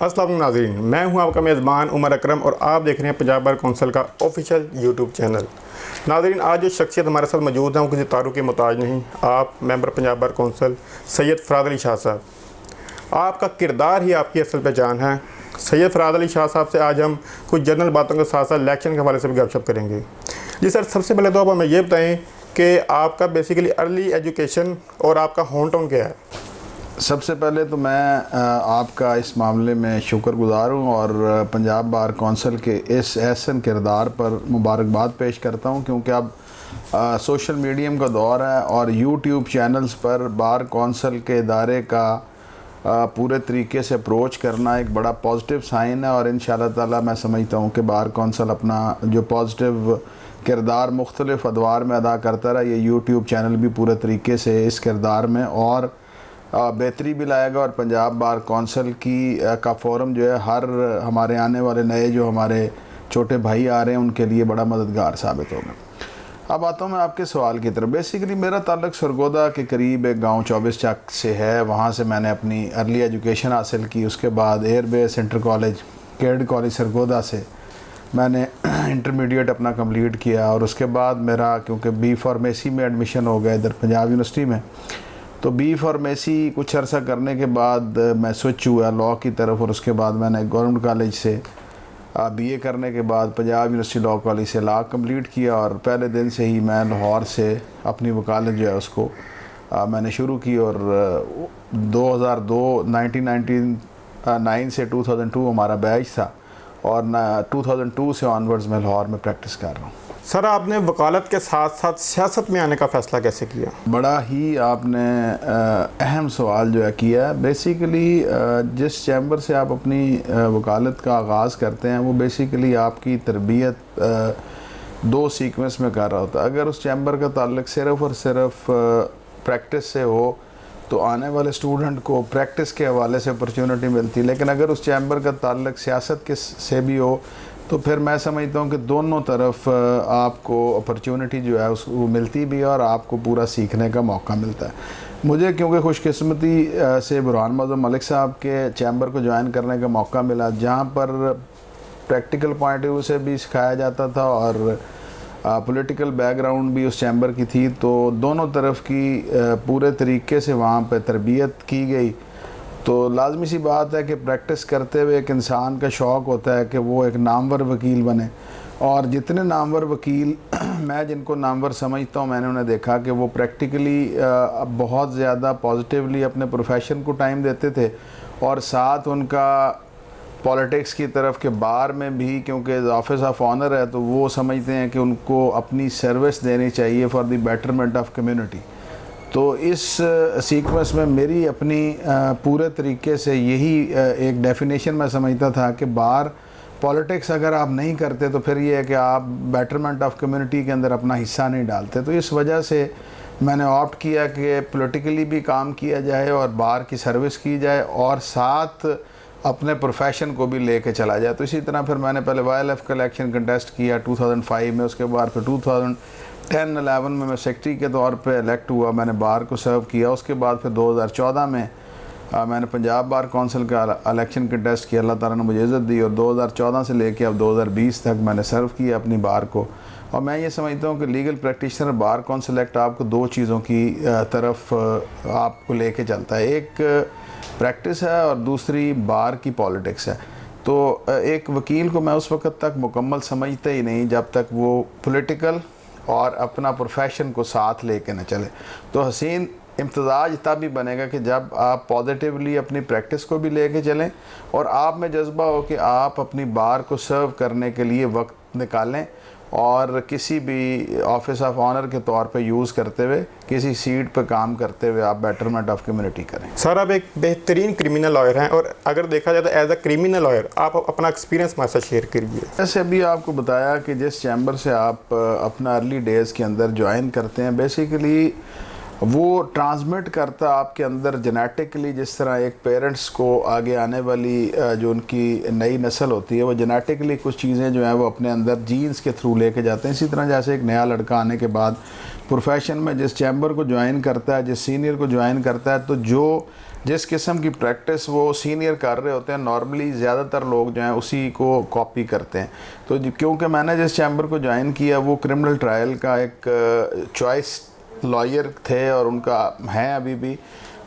अस्सलाम वालेकुम नाज़रीन, मैं हूं आपका मेज़बान उमर अकरम और आप देख रहे हैं पंजाब बार कौंसिल का ऑफिशियल यूट्यूब चैनल। नाज़रीन, आज जो शख्सियत हमारे साथ मौजूद है वो किसी तारुफ के मोहताज नहीं। आप member Punjab bar council Syed Farad Ali Shah sahab, आपका किरदार ही आपकी असल पहचान है। सैयद फ़राद अली शाह साहब से आज हम कुछ जनरल बातों के साथ साथ इलेक्शन के हवाले से भी गपशप करेंगे। जी सर, सबसे पहले तो आप हमें ये बताएँ कि आपका बेसिकली अर्ली एजुकेशन और आपका होम टाउन क्या है? सबसे पहले तो मैं आपका इस मामले में शुक्रगुज़ार हूँ और पंजाब बार कौंसिल के इस एहसन किरदार पर मुबारकबाद पेश करता हूँ, क्योंकि अब सोशल मीडियम का दौर है और यूट्यूब चैनल्स पर बार कौंसिल के इदारे का पूरे तरीके से अप्रोच करना एक बड़ा पॉजिटिव साइन है। और इंशाअल्लाह ताला मैं समझता हूँ कि बार कौंसिल अपना जो पॉजिटिव किरदार मुख्तलिफ़ अदवार में अदा करता रहा, ये यूट्यूब चैनल भी पूरे तरीके से इस किरदार में और बेहतरी भी लाएगा। और पंजाब बार कौंसिल का फ़ोरम जो है हर हमारे आने वाले नए जो हमारे छोटे भाई आ रहे हैं उनके लिए बड़ा मददगार साबित होगा। अब आता हूँ मैं आपके सवाल की तरफ। बेसिकली मेरा ताल्लुक़ सरगोदा के करीब एक गांव 24 चक से है। वहाँ से मैंने अपनी अर्ली एजुकेशन हासिल की। उसके बाद airbase inter college केड college Sargodha से मैंने इंटरमीडिएट अपना कंप्लीट किया। और उसके बाद मेरा क्योंकि बी फार्मेसी में एडमिशन हो गया इधर पंजाब यूनिवर्सिटी में, तो बी फार्मेसी कुछ अर्सा करने के बाद मैं स्विच हुआ लॉ की तरफ। और उसके बाद मैंने गवर्नमेंट कॉलेज से बीए करने के बाद पंजाब यूनिवर्सिटी लॉ कॉलेज से लॉ कंप्लीट किया। और पहले दिन से ही मैं लाहौर से अपनी वकालत जो है उसको मैंने शुरू की। और 1999 से 2002 हमारा बैच था और 2002 से ऑनवर्ड्स मैं लाहौर में प्रैक्टिस कर रहा हूँ। सर, आपने वकालत के साथ साथ सियासत में आने का फ़ैसला कैसे किया? बड़ा ही आपने अहम सवाल जो है किया है। बेसिकली जिस चैम्बर से आप अपनी वकालत का आगाज़ करते हैं वो बेसिकली आपकी तरबियत दो सीक्वेंस में कर रहा होता है। अगर उस चैम्बर का ताल्लुक़ सिर्फ़ और सिर्फ प्रैक्टिस से हो तो आने वाले स्टूडेंट को प्रैक्टिस के हवाले से अपॉर्चुनिटी मिलती है, लेकिन अगर उस चैम्बर का ताल्लुक़ सियासत के से भी हो तो फिर मैं समझता हूँ कि दोनों तरफ आपको अपॉर्चुनिटी जो है उसको मिलती भी है और आपको पूरा सीखने का मौका मिलता है। मुझे क्योंकि खुशकिस्मती से बुरहान मौज़ूम मलिक साहब के चैम्बर को ज्वाइन करने का मौका मिला, जहाँ पर प्रैक्टिकल पॉइंट ऑफ व्यू से भी सिखाया जाता था और पॉलिटिकल बैकग्राउंड भी उस चैम्बर की थी, तो दोनों तरफ की पूरे तरीके से वहाँ पर तरबियत की गई। तो लाजमी सी बात है कि प्रैक्टिस करते हुए एक इंसान का शौक़ होता है कि वो एक नामवर वकील बने। और जितने नामवर वकील मैं जिनको नामवर समझता हूँ, मैंने उन्हें देखा कि वो प्रैक्टिकली बहुत ज़्यादा पॉजिटिवली अपने प्रोफेशन को टाइम देते थे और साथ उनका पॉलिटिक्स की तरफ के बार में भी, क्योंकि ऑफिस ऑफ ऑनर है, तो वो समझते हैं कि उनको अपनी सर्विस देनी चाहिए for the betterment of community. तो इस सीक्वेंस में मेरी अपनी पूरे तरीके से यही एक डेफिनेशन मैं समझता था कि बार पॉलिटिक्स अगर आप नहीं करते तो फिर ये है कि आप बेटरमेंट ऑफ कम्युनिटी के अंदर अपना हिस्सा नहीं डालते। तो इस वजह से मैंने ऑप्ट किया कि पॉलिटिकली भी काम किया जाए और बार की सर्विस की जाए और साथ अपने प्रोफेशन को भी लेके चला जाए। तो इसी तरह फिर मैंने पहले YLF का इलेक्शन कंटेस्ट किया 2005 में। उसके बाद फिर 2010-11 में मैं सेक्रेटरी के तौर पे इलेक्ट हुआ, मैंने बार को सर्व किया। उसके बाद फिर 2014 में मैंने पंजाब बार कौंसिल का इलेक्शन कंटेस्ट किया, अल्लाह ताला ने मुझे इज़्ज़त दी। और 2014 से लेके अब 2020 तक मैंने सर्व किया अपनी बार को। और मैं ये समझता हूँ कि legal practitioner bar council act आपको दो चीज़ों की तरफ आपको लेके चलता है, एक प्रैक्टिस है और दूसरी बार की पॉलिटिक्स है। तो एक वकील को मैं उस वक्त तक मुकम्मल समझता ही नहीं जब तक वो पॉलिटिकल और अपना प्रोफेशन को साथ लेके न चले। तो हसीन इम्तजाज तब भी बनेगा कि जब आप पॉजिटिवली अपनी प्रैक्टिस को भी लेके चलें और आप में जज्बा हो कि आप अपनी बार को सर्व करने के लिए वक्त निकालें और किसी भी ऑफिस ऑफ ऑनर के तौर पे यूज़ करते हुए किसी सीट पे काम करते हुए आप बेटरमेंट ऑफ कम्युनिटी करें। सर, आप एक बेहतरीन क्रिमिनल लॉयर हैं और अगर देखा जाए तो एज अ क्रिमिनल लॉयर आप अपना एक्सपीरियंस हमारे साथ शेयर करिए। जैसे अभी आपको बताया कि जिस चैम्बर से आप अपना अर्ली डेज़ के अंदर ज्वाइन करते हैं, बेसिकली वो ट्रांसमिट करता आपके अंदर जेनेटिकली, जिस तरह एक पेरेंट्स को आगे आने वाली जो उनकी नई नस्ल होती है वो जेनेटिकली कुछ चीज़ें जो हैं वो अपने अंदर जीन्स के थ्रू लेके जाते हैं। इसी तरह जैसे एक नया लड़का आने के बाद प्रोफेशन में जिस चैम्बर को ज्वाइन करता है, जिस सीनियर को ज्वाइन करता है, तो जो जिस किस्म की प्रैक्टिस वो सीनियर कर रहे होते हैं, नॉर्मली ज़्यादातर लोग जो हैं उसी को कॉपी करते हैं। तो क्योंकि मैंने जिस चैम्बर को ज्वाइन किया वो क्रिमिनल ट्रायल का एक चॉइस लॉयर थे और उनका है अभी भी,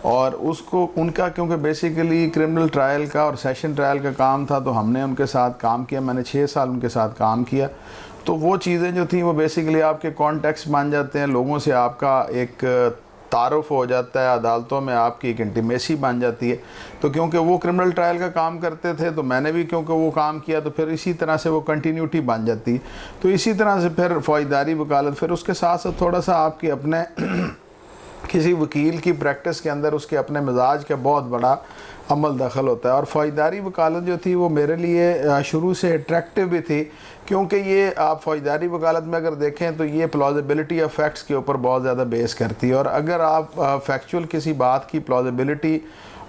और उसको उनका क्योंकि बेसिकली क्रिमिनल ट्रायल का और सेशन ट्रायल का काम था, तो हमने उनके साथ काम किया। मैंने 6 साल उनके साथ काम किया। तो वो चीज़ें जो थी वो बेसिकली आपके कॉन्टेक्स्ट बन जाते हैं, लोगों से आपका एक तारुफ हो जाता है, अदालतों में आपकी एक इंटीमेसी बन जाती है। तो क्योंकि वो क्रिमिनल ट्रायल का काम करते थे तो मैंने भी क्योंकि वो काम किया, तो फिर इसी तरह से वो कंटिन्यूटी बन जाती है। तो इसी तरह से फिर फ़ौजदारी वकालत, फिर उसके साथ साथ थोड़ा सा आपके अपने किसी वकील की प्रैक्टिस के अंदर उसके अपने मिजाज का बहुत बड़ा अमल दखल होता है। और फ़ौजदारी वकालत जो थी वो मेरे लिए शुरू से अट्रैक्टिव भी थी, क्योंकि ये आप फ़ौजदारी वकालत में अगर देखें तो ये प्लॉजिबिलिटी ऑफ फैक्ट्स के ऊपर बहुत ज़्यादा बेस करती है। और अगर आप फैक्चुअल किसी बात की प्लॉजिबिलिटी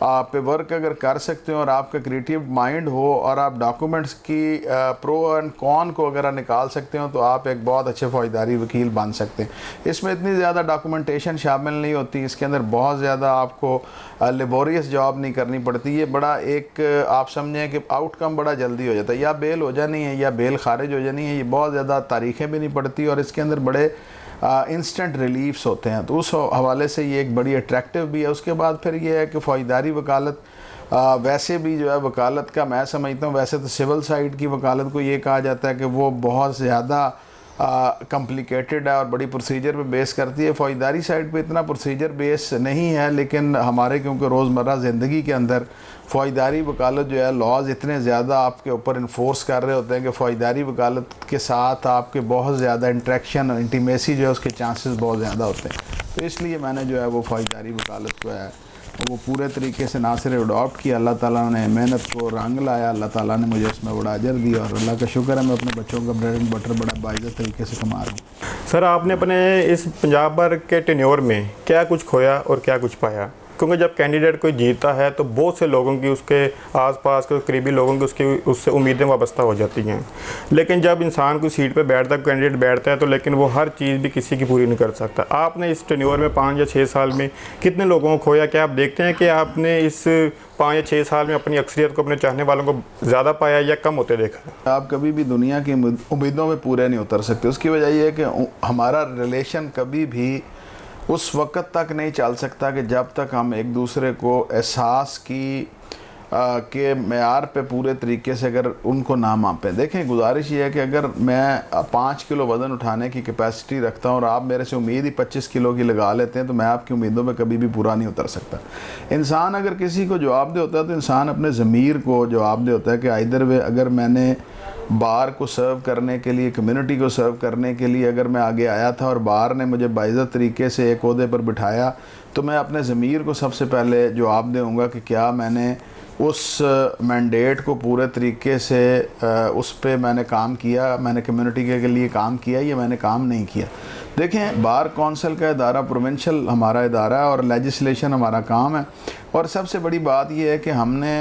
पे वर्क अगर कर सकते हो और आपका क्रिएटिव माइंड हो और आप डॉक्यूमेंट्स की प्रो एंड कॉन को अगर निकाल सकते हो, तो आप एक बहुत अच्छे फ़ौजदारी वकील बन सकते हैं। इसमें इतनी ज़्यादा डॉक्यूमेंटेशन शामिल नहीं होती, इसके अंदर बहुत ज़्यादा आपको लेबोरियस जॉब नहीं करनी पड़ती। ये बड़ा एक आप समझें कि आउटकम बड़ा जल्दी हो जाता है, या बेल हो जानी है या बेल खारिज हो जानी है। ये बहुत ज़्यादा तारीखें भी नहीं पड़ती और इसके अंदर बड़े इंस्टेंट रिलीफ्स होते हैं। तो उस हवाले से ये एक बड़ी अट्रैक्टिव भी है। उसके बाद फिर ये है कि फ़ौजदारी वकालत वैसे भी जो है वकालत का मैं समझता हूँ, वैसे तो सिविल साइड की वकालत को ये कहा जाता है कि वो बहुत ज़्यादा कॉम्प्लिकेटेड है और बड़ी प्रोसीजर पे बेस करती है। फ़ौजदारी साइड पे इतना प्रोसीजर बेस नहीं है, लेकिन हमारे क्योंकि रोज़मर्रा ज़िंदगी के अंदर फ़ौजदारी वकालत जो है लॉज इतने ज़्यादा आपके ऊपर इन्फोर्स कर रहे होते हैं कि फ़ौजदारी वकालत के साथ आपके बहुत ज़्यादा इंट्रैक्शन और इंटीमेसी जो है उसके चांसेस बहुत ज़्यादा होते हैं। तो इसलिए मैंने जो है वो फ़ौजदारी वकालत को है वो पूरे तरीके से ना सिर्फ अडॉप्ट किया, अल्लाह ताला ने मेहनत को रंग लाया, अल्लाह ताला ने मुझे उसमें बड़ा अजर दिया और अल्लाह का शुक्र है मैं अपने बच्चों का ब्रेड एंड बटर बड़ा बाइज़्ज़त तरीके से कमा रहा हूँ। सर, आपने अपने इस पंजाब भर के टेन्योर में क्या कुछ खोया और क्या कुछ पाया? क्योंकि जब कैंडिडेट कोई जीतता है तो बहुत से लोगों की, उसके आसपास के करीबी लोगों की उससे उम्मीदें वाबस्ता हो जाती हैं। लेकिन जब इंसान कोई सीट पे बैठता है, कैंडिडेट बैठता है, तो लेकिन वो हर चीज़ भी किसी की पूरी नहीं कर सकता। आपने इस टेन्योर में 5 या 6 साल में कितने लोगों को खोया? क्या आप देखते हैं कि आपने इस 5 या 6 साल में अपनी अक्सरियत को, अपने चाहने वालों को ज़्यादा पाया या कम होते देखा? आप कभी भी दुनिया की उम्मीदों में पूरे नहीं उतर सकते। उसकी वजह यह है कि हमारा रिलेशन कभी भी उस वक़्त तक नहीं चल सकता कि जब तक हम एक दूसरे को एहसास की के मेयार पे पूरे तरीके से अगर उनको ना मापें। देखें, गुजारिश ये है कि अगर मैं 5 किलो वज़न उठाने की कैपेसिटी रखता हूँ और आप मेरे से उम्मीद ही 25 किलो की लगा लेते हैं, तो मैं आपकी उम्मीदों पे कभी भी पूरा नहीं उतर सकता। इंसान अगर किसी को जवाब दे होता है तो इंसान अपने ज़मीर को जवाब दे होता है कि इधर वे अगर मैंने बार को सर्व करने के लिए, कम्युनिटी को सर्व करने के लिए अगर मैं आगे आया था और बार ने मुझे बाइज़्ज़त तरीके से एक ओहदे पर बिठाया, तो मैं अपने ज़मीर को सबसे पहले जवाब दूँगा कि क्या मैंने उस मैंडेट को पूरे तरीके से उस पे मैंने काम किया, मैंने कम्युनिटी के लिए काम किया या मैंने काम नहीं किया। देखें, बार कौंसिल का इदारा प्रोविंशियल हमारा इदारा है और लेजिस्लेशन हमारा काम है। और सबसे बड़ी बात यह है कि हमने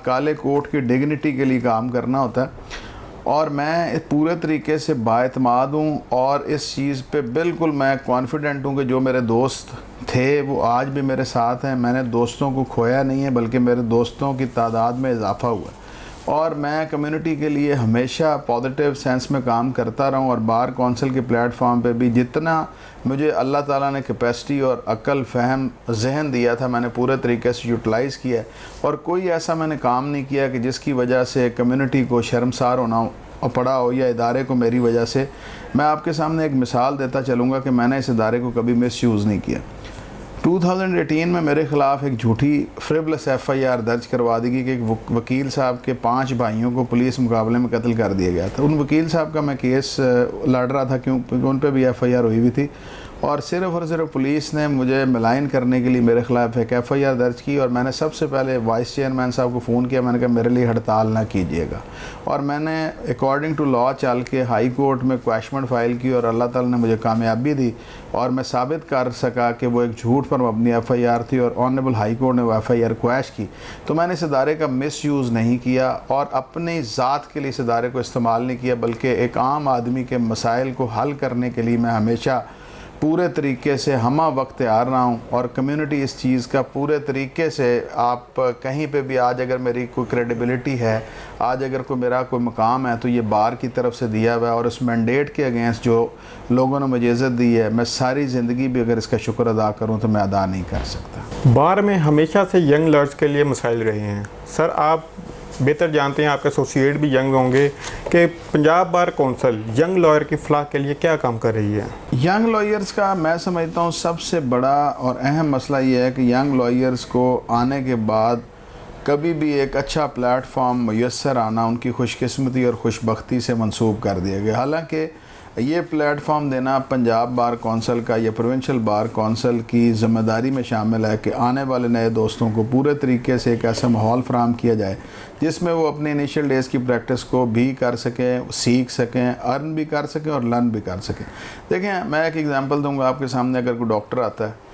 काले कोट की डिग्निटी के लिए काम करना होता है और मैं पूरे तरीके से बाएतमाद हूँ और इस चीज़ पे बिल्कुल मैं कॉन्फिडेंट हूँ कि जो मेरे दोस्त थे वो आज भी मेरे साथ हैं। मैंने दोस्तों को खोया नहीं है, बल्कि मेरे दोस्तों की तादाद में इजाफ़ा हुआ है और मैं कम्युनिटी के लिए हमेशा पॉजिटिव सेंस में काम करता रहूं। और बार कौंसिल के प्लेटफॉर्म पे भी जितना मुझे अल्लाह ताला ने कैपेसिटी और अक्ल, फ़हम, जहन दिया था, मैंने पूरे तरीके से यूटिलाइज़ किया और कोई ऐसा मैंने काम नहीं किया कि जिसकी वजह से कम्युनिटी को शर्मसार होना पड़ा हो या इदारे को मेरी वजह से। मैं आपके सामने एक मिसाल देता चलूँगा कि मैंने इस इदारे को कभी मिसयूज़ नहीं किया। 2018 में मेरे ख़िलाफ़ एक झूठी फ्रिवलेस FIR दर्ज करवा दी गई कि एक वकील साहब के 5 भाइयों को पुलिस मुकाबले में कत्ल कर दिया गया था। उन वकील साहब का मैं केस लड़ रहा था क्योंकि उन पर भी FIR हुई हुई थी और सिर्फ पुलिस ने मुझे मिलाइन करने के लिए मेरे ख़िलाफ़ एक FIR दर्ज की। और मैंने सबसे पहले वाइस चेयरमैन साहब को फ़ोन किया, मैंने कहा मेरे लिए हड़ताल ना कीजिएगा। और मैंने अकॉर्डिंग टू लॉ चल के हाई कोर्ट में क्वैशमेंट फ़ाइल की और अल्लाह ताला ने मुझे कामयाबी दी और मैं साबित कर सका कि वो एक झूठ पर मबनी FIR थी और ऑनरेबल हाई कोर्ट ने वो FIR क्वैश की। तो मैंने इस इदारे का मिसयूज़ नहीं किया और अपनी ज़ात के लिए इस इदारे को इस्तेमाल नहीं किया, बल्कि एक आम आदमी के मसाइल को हल करने के लिए मैं हमेशा पूरे तरीके से हमा वक्त तैयार रहा हूँ और कम्युनिटी इस चीज़ का पूरे तरीके से, आप कहीं पे भी आज अगर मेरी कोई क्रेडिबिलिटी है, आज अगर कोई मेरा कोई मकाम है, तो ये बार की तरफ से दिया हुआ है और उस मैंडेट के अगेंस्ट जो लोगों ने मुझे इज़्ज़त दी है, मैं सारी ज़िंदगी भी अगर इसका शुक्र अदा करूँ तो मैं अदा नहीं कर सकता। बार में हमेशा से यंग लॉयर्स के लिए मसाइल रहे हैं। सर, आप बेहतर जानते हैं, आपके एसोसिएट भी यंग होंगे, कि Punjab bar council young lawyer की फलाह के लिए क्या काम कर रही है? यंग लॉयर्स का मैं समझता हूँ सबसे बड़ा और अहम मसला ये है कि यंग लॉयर्स को आने के बाद कभी भी एक अच्छा प्लेटफॉर्म मुयस्सर आना उनकी खुशकिस्मती और खुशबख्ती से मंसूब कर दिया गया। हालांकि ये प्लेटफॉर्म देना पंजाब बार कौंसल का या प्रोविंशियल बार कौंसल की ज़िम्मेदारी में शामिल है कि आने वाले नए दोस्तों को पूरे तरीके से एक ऐसा माहौल फ़राहम किया जाए जिसमें वो अपने इनिशियल डेज़ की प्रैक्टिस को भी कर सकें, सीख सकें, अर्न भी कर सकें और लर्न भी कर सकें। देखें, मैं एक एग्ज़ाम्पल दूंगा आपके सामने। अगर कोई डॉक्टर आता है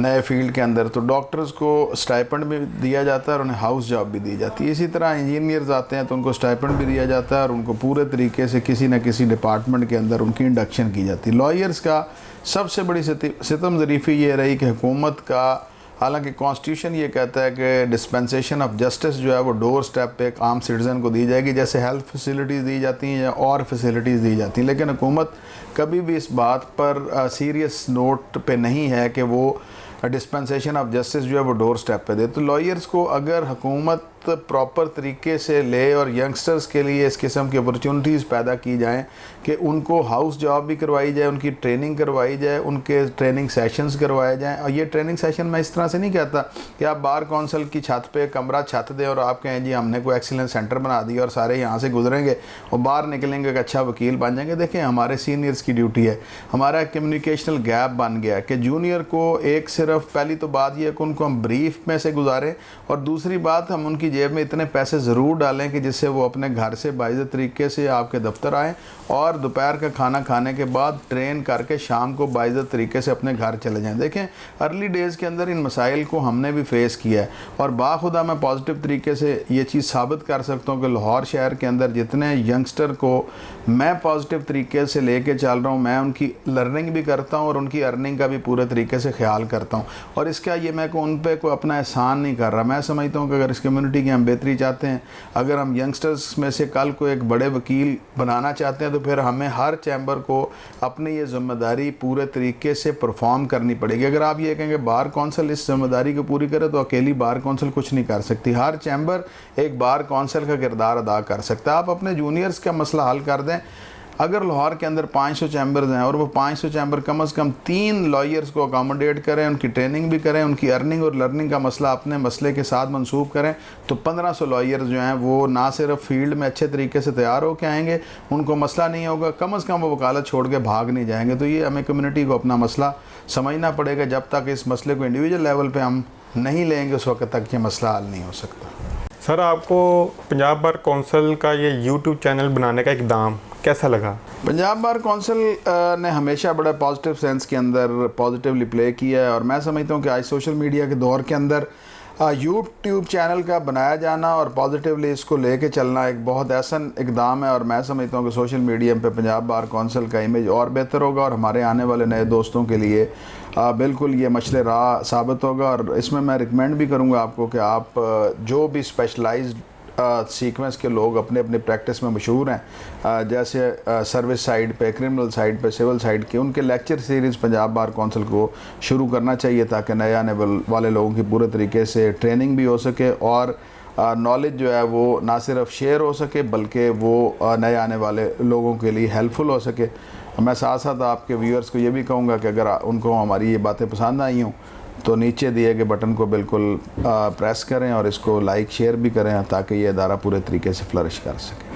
नए फील्ड के अंदर, तो डॉक्टर्स को स्टाइपेंड भी दिया जाता है और उन्हें हाउस जॉब भी दी जाती है। इसी तरह इंजीनियर्स आते हैं तो उनको स्टाइपेंड भी दिया जाता है और उनको पूरे तरीके से किसी न किसी डिपार्टमेंट के अंदर उनकी इंडक्शन की जाती है। लॉयर्स का सबसे बड़ी सितम ज़रीफ़ी ये रही कि हुकूमत का, हालांकि कॉन्स्टिट्यूशन ये कहता है कि डिस्पेंसेशन ऑफ जस्टिस जो है वो डोर स्टेप पे एक आम सिटीज़न को दी जाएगी, जैसे हेल्थ फैसिलिटीज़ दी जाती हैं या और फैसिलिटीज़ दी जाती हैं, लेकिन हुकूमत कभी भी इस बात पर सीरियस नोट पे नहीं है कि वो डिस्पेंसेशन ऑफ जस्टिस जो है वो डोर स्टेप पे दे। तो लॉयर्स को अगर हुकूमत प्रॉपर तरीके से ले और यंगस्टर्स के लिए इस किस्म की अपॉर्चुनिटीज़ पैदा की जाएं कि उनको हाउस जॉब भी करवाई जाए, उनकी ट्रेनिंग करवाई जाए, उनके ट्रेनिंग सेशंस करवाए जाएं। और ये ट्रेनिंग सेशन मैं इस तरह से नहीं कहता कि आप बार कौंसल की छत पे कमरा छत दें और आप कहें जी हमने कोई एक्सीलेंस सेंटर बना दिया और सारे यहाँ से गुजरेंगे और बाहर निकलेंगे एक अच्छा वकील बन जाएंगे। देखें, हमारे सीनियर्स की ड्यूटी है, हमारा कम्युनिकेशनल गैप बन गया कि जूनियर को एक सिर्फ पहली तो बात यह है कि उनको हम ब्रीफ में से गुजारें और दूसरी बात हम उनकी जेब में इतने पैसे ज़रूर डालें कि जिससे वो अपने घर से बाइज़्ज़त तरीके से आपके दफ्तर आएँ और दोपहर का खाना खाने के बाद ट्रेन करके शाम को बाइज़्ज़त तरीके से अपने घर चले जाएं। देखें, अर्ली डेज़ के अंदर इन मसाइल को हमने भी फेस किया है और बाखुदा मैं पॉजिटिव तरीके से ये चीज़ साबित कर सकता हूँ कि लाहौर शहर के अंदर जितने यंगस्टर को मैं पॉजिटिव तरीके से लेके चल रहा हूँ, मैं उनकी लर्निंग भी करता हूँ और उनकी अर्निंग का भी पूरे तरीके से ख्याल करता हूँ। और इसका ये मैं को उन पर कोई अपना एहसान नहीं कर रहा। मैं समझता हूँ कि अगर इस कम्युनिटी की हम बेहतरी चाहते हैं, अगर हम यंगस्टर्स में से कल को एक बड़े वकील बनाना चाहते हैं, तो फिर हमें हर चैम्बर को अपनी ये ज़िम्मेदारी पूरे तरीके से परफॉर्म करनी पड़ेगी। अगर आप ये कहेंगे बार कौंसल इस ज़िम्मेदारी को पूरी करे, तो अकेली बार कौंसल कुछ नहीं कर सकती। हर चैम्बर एक बार कौंसल का किरदार अदा कर सकता है। आप अपने जूनियर्स का मसला हल कर दें। अगर लाहौर के अंदर 500 चैम्बर्स हैं और वो 500 चैम्बर कम से कम 3 लॉयर्स को अकोमोडेट करें, उनकी ट्रेनिंग भी करें, उनकी अर्निंग और लर्निंग का मसला अपने मसले के साथ मंसूब करें, तो 1500 लॉयर्स जो हैं वो ना सिर्फ फील्ड में अच्छे तरीके से तैयार होकर आएंगे, उनको मसला नहीं होगा, कम से कम वो वकालत छोड़ के भाग नहीं जाएंगे। तो ये हमें कम्युनिटी को अपना मसला समझना पड़ेगा। जब तक इस मसले को इंडिविजुअल लेवल पर हम नहीं लेंगे, उस वक्त तक ये मसला हल नहीं हो सकता। सर, आपको पंजाब बार कौंसल का ये यूट्यूब चैनल बनाने का इकदाम कैसा लगा? पंजाब बार कौंसिल ने हमेशा बड़ा पॉजिटिव सेंस के अंदर पॉजिटिवली प्ले किया है और मैं समझता हूँ कि आज सोशल मीडिया के दौर के अंदर यूट्यूब चैनल का बनाया जाना और पॉजिटिवली इसको लेके चलना एक बहुत ऐसा इकदाम है। और मैं समझता हूँ कि सोशल मीडिया पे पंजाब बार कौंसिल का इमेज और बेहतर होगा और हमारे आने वाले नए दोस्तों के लिए बिल्कुल ये मशले राह साबित होगा। और इसमें मैं रिकमेंड भी करूँगा आपको कि आप जो भी स्पेशलाइज्ड सीक्वेंस के लोग अपने अपने प्रैक्टिस में मशहूर हैं, जैसे सर्विस साइड पे, क्रिमिनल साइड पे, सिविल साइड के, उनके lecture series Punjab bar council को शुरू करना चाहिए ताकि नए आने वाले लोगों की पूरे तरीके से ट्रेनिंग भी हो सके और नॉलेज जो है वो ना सिर्फ शेयर हो सके बल्कि वो नए आने वाले लोगों के लिए हेल्पफुल हो सके। मैं साथ साथ आपके व्यूअर्स को ये भी कहूँगा कि अगर उनको हमारी ये बातें पसंद आई हों तो नीचे दिए गए बटन को बिल्कुल प्रेस करें और इसको लाइक शेयर भी करें ताकि ये अदारा पूरे तरीके से फ्लरिश कर सके।